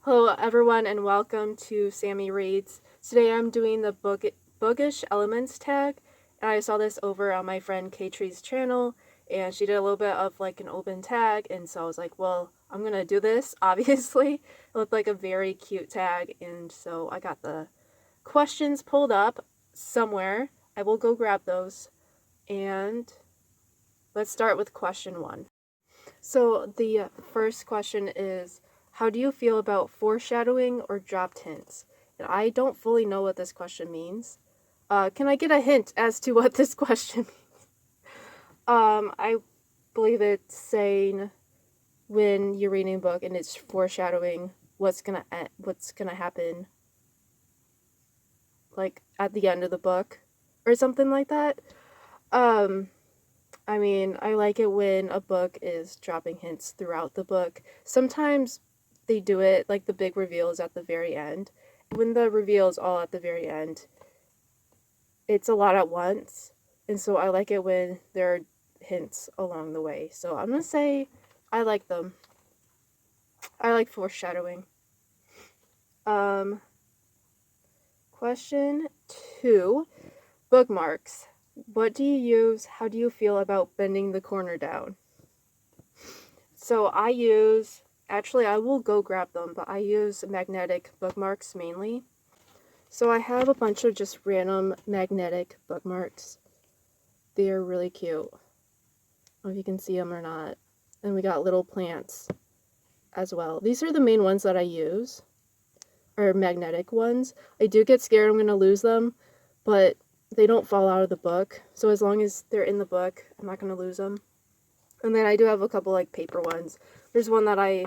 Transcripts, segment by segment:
Hello everyone and welcome to Sammy Reads. Today I'm doing the Bookish Elements Tag, and I saw this over on my friend K-Tree's channel, and she did a little bit of like an open tag, and so I was like, well, I'm gonna do this, obviously. It looked like a very cute tag, and so I got the questions pulled up somewhere. I will go grab those, and let's start with question 1. So the first question is, how do you feel about foreshadowing or dropped hints? And I don't fully know what this question means. Can I get a hint as to what this question means? I believe it's saying when you're reading a book and it's foreshadowing what's gonna happen, like at the end of the book, or something like that. I mean, I like it when a book is dropping hints throughout the book. Sometimes they do it, like the big reveal is at the very end. When the reveal is all at the very end, it's a lot at once. And so I like it when there are hints along the way. So I'm going to say I like them. I like foreshadowing. Question 2. Bookmarks. What do you use? How do you feel about bending the corner down? So I use, actually I will go grab them, but I use magnetic bookmarks mainly. So I have a bunch of just random magnetic bookmarks. They're really cute. I don't know if you can see them or not. And we got little plants as well. These are the main ones that I use, or magnetic ones. I do get scared I'm going to lose them, but they don't fall out of the book. So as long as they're in the book, I'm not going to lose them. And then I do have a couple like paper ones. There's one that I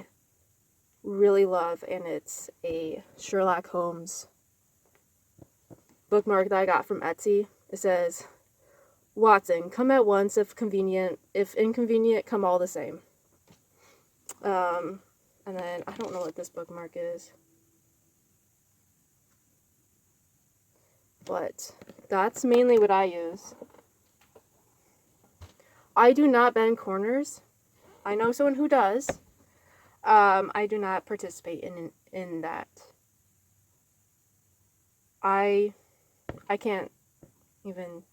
really love, and it's a Sherlock Holmes bookmark that I got from Etsy. It says, Watson, come at once if convenient. If inconvenient, come all the same. And then I don't know what this bookmark is, but that's mainly what I use. I do not bend corners. I know someone who does. I do not participate in that. I can't even,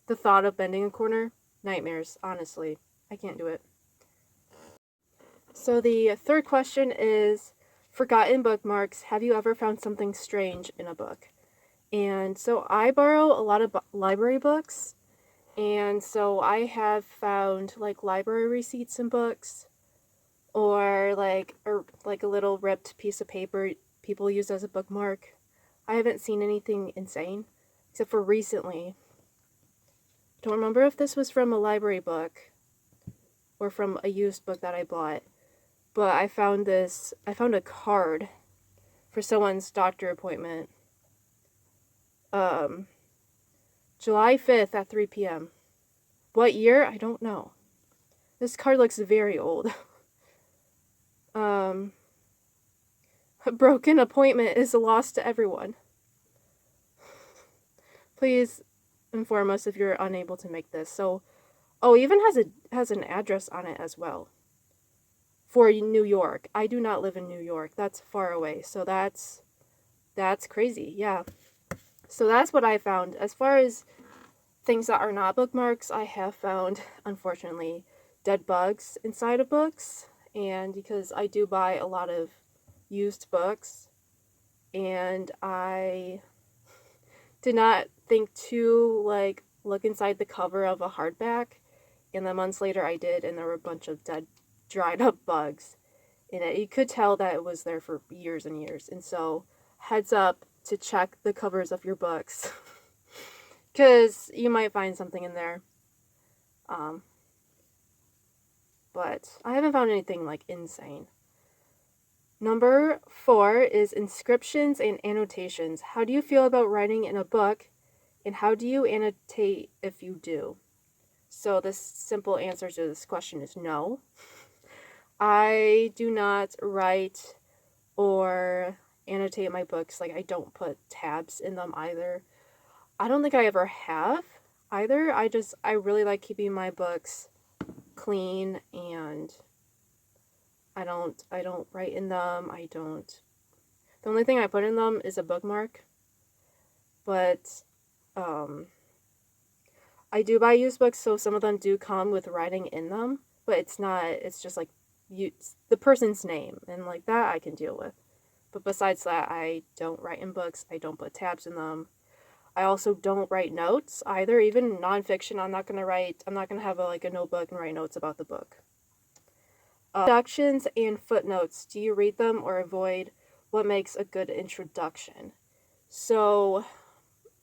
the thought of bending a corner, nightmares, honestly. I can't do it. So the third question is, forgotten bookmarks. Have you ever found something strange in a book? And so I borrow a lot of library books, and so I have found like library receipts in books, or like a little ripped piece of paper people use as a bookmark. I haven't seen anything insane, except for recently. Don't remember if this was from a library book or from a used book that I bought, but I found a card for someone's doctor appointment. July 5th at 3 p.m. What year? I don't know. This card looks very old. A broken appointment is a loss to everyone. Please inform us if you're unable to make this. So, even has an address on it as well. For New York. I do not live in New York. That's far away. So that's crazy. Yeah. So that's what I found. As far as things that are not bookmarks, I have found, unfortunately, dead bugs inside of books. And because I do buy a lot of used books, and I did not think to like look inside the cover of a hardback, and then months later I did, and there were a bunch of dead, dried up bugs in it. You could tell that it was there for years and years. And so heads up to check the covers of your books because you might find something in there. But I haven't found anything like insane. Number 4 is inscriptions and annotations. How do you feel about writing in a book, and how do you annotate if you do? So the simple answer to this question is no. I do not write or annotate my books. Like, I don't put tabs in them either. I don't think I ever have either. I really like keeping my books clean, and I don't write in them. I don't The only thing I put in them is a bookmark, but I do buy used books, so some of them do come with writing in them, but it's just like the person's name, and like that I can deal with. But besides that, I don't write in books. I don't put tabs in them. I also don't write notes either, even nonfiction. I'm not going to have a notebook and write notes about the book. Introductions and footnotes. Do you read them or avoid? What makes a good introduction? So,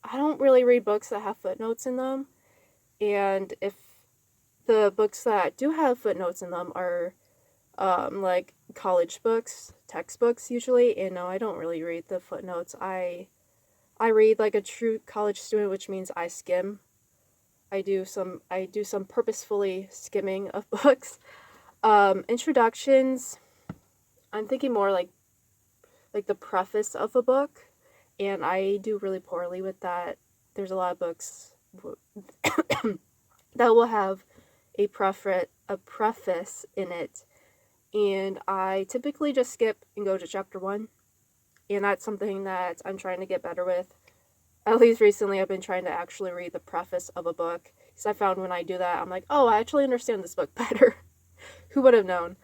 I don't really read books that have footnotes in them. And if the books that do have footnotes in them are like college books, textbooks usually, and no, I don't really read the footnotes. I read like a true college student, which means I skim. I do some purposefully skimming of books. Introductions, I'm thinking more like the preface of a book, and I do really poorly with that. There's a lot of books that will have a preface in it, and I typically just skip and go to chapter 1, and that's something that I'm trying to get better with. At least recently I've been trying to actually read the preface of a book, because I found when I do that, I'm like, oh, I actually understand this book better. Who would have known?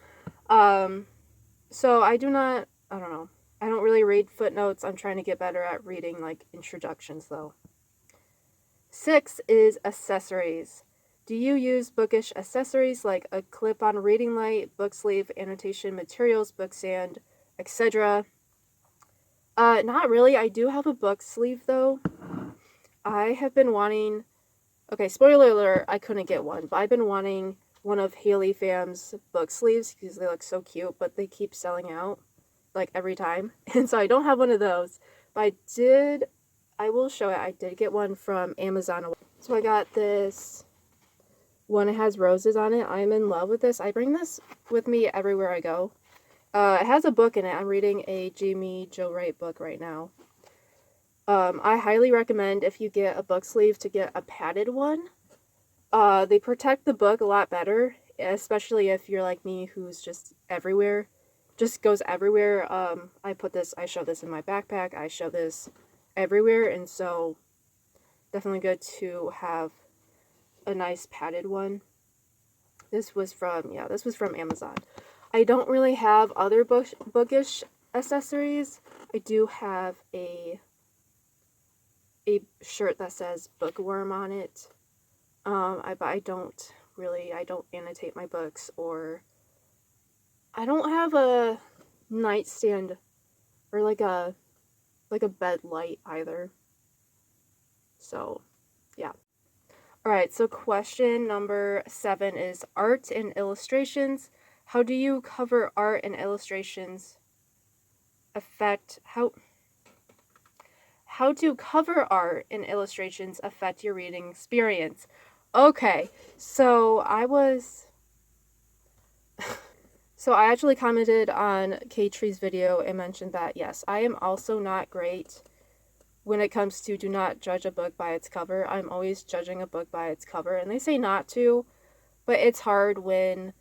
So I don't know. I don't really read footnotes. I'm trying to get better at reading like introductions though. 6 is accessories. Do you use bookish accessories like a clip-on reading light, book sleeve, annotation materials, bookstand, etc.? Not really. I do have a book sleeve though. I have been wanting... Okay, spoiler alert, I couldn't get one, but I've been wanting one of Haley Pham's book sleeves because they look so cute, but they keep selling out like every time. And so I don't have one of those, but I will show it. I did get one from Amazon. So I got this one. It has roses on it. I'm in love with this. I bring this with me everywhere I go. It has a book in it. I'm reading a Jamie Jo Wright book right now. I highly recommend if you get a book sleeve to get a padded one. They protect the book a lot better, especially if you're like me who's just everywhere. Just goes everywhere. I shove this in my backpack. I shove this everywhere, and so definitely good to have a nice padded one. This was from Amazon. I don't really have other bookish accessories. I do have a shirt that says bookworm on it. I don't annotate my books, or I don't have a nightstand or like a bed light either. So, yeah. Alright, so question number 7 is art and illustrations. How do you cover art and illustrations How do cover art and illustrations affect your reading experience? Okay, so I actually commented on K-Tree's video and mentioned that, yes, I am also not great when it comes to do not judge a book by its cover. I'm always judging a book by its cover, and they say not to, but it's hard when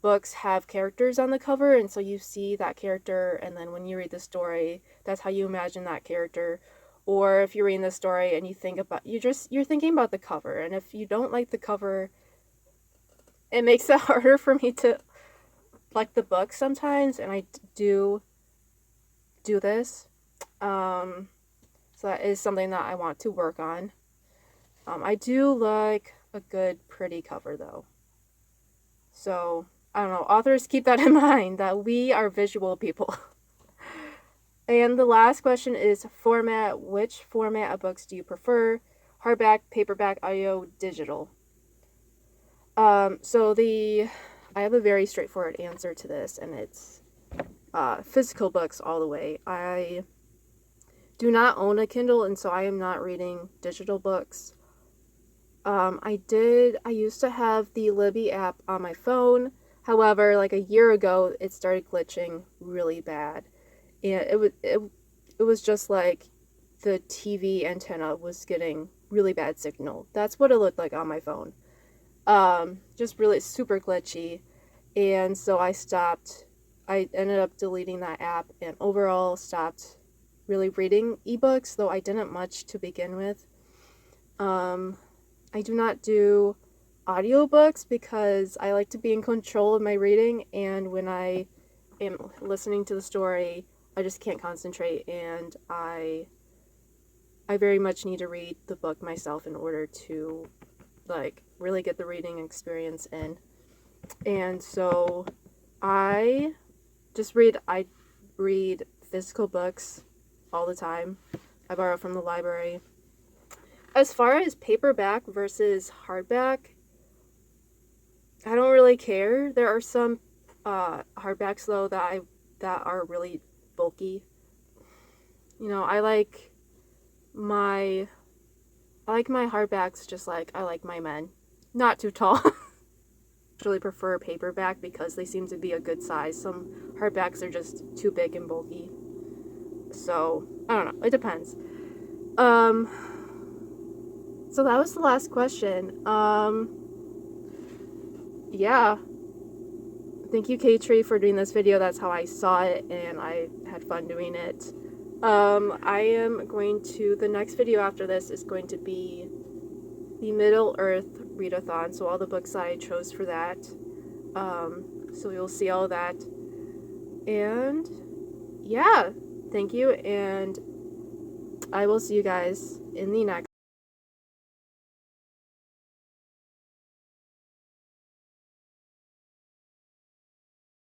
books have characters on the cover, and so you see that character, and then when you read the story, that's how you imagine that character. Or if you're reading the story and you think about you're thinking about the cover, and if you don't like the cover, it makes it harder for me to like the book sometimes, and I do this. So that is something that I want to work on. I do like a good pretty cover though. So I don't know, authors keep that in mind, that we are visual people. And the last question is format. Which format of books do you prefer? Hardback, paperback, audio, digital? I have a very straightforward answer to this, and it's physical books all the way. I do not own a Kindle, and so I am not reading digital books. I used to have the Libby app on my phone. However, like a year ago, it started glitching really bad. And it was just like the TV antenna was getting really bad signal. That's what it looked like on my phone. Just really super glitchy. And so I stopped I ended up deleting that app and overall stopped really reading ebooks, though I didn't much to begin with. I do not do audiobooks because I like to be in control of my reading, and when I am listening to the story, I just can't concentrate, and I very much need to read the book myself in order to like really get the reading experience in. And so I read physical books all the time. I borrow from the library. As far as paperback versus hardback, I don't really care. There are some hardbacks though that are really bulky. You know, I like my hardbacks just like I like my men. Not too tall. Actually prefer paperback because they seem to be a good size. Some hardbacks are just too big and bulky. So, I don't know. It depends. So that was the last question. Yeah. Thank you, K-Tree, for doing this video. That's how I saw it, and I had fun doing it. I am going to, the next video after this is going to be the Middle Earth readathon, so all the books I chose for that. So you'll see all that. And yeah, thank you, and I will see you guys in the next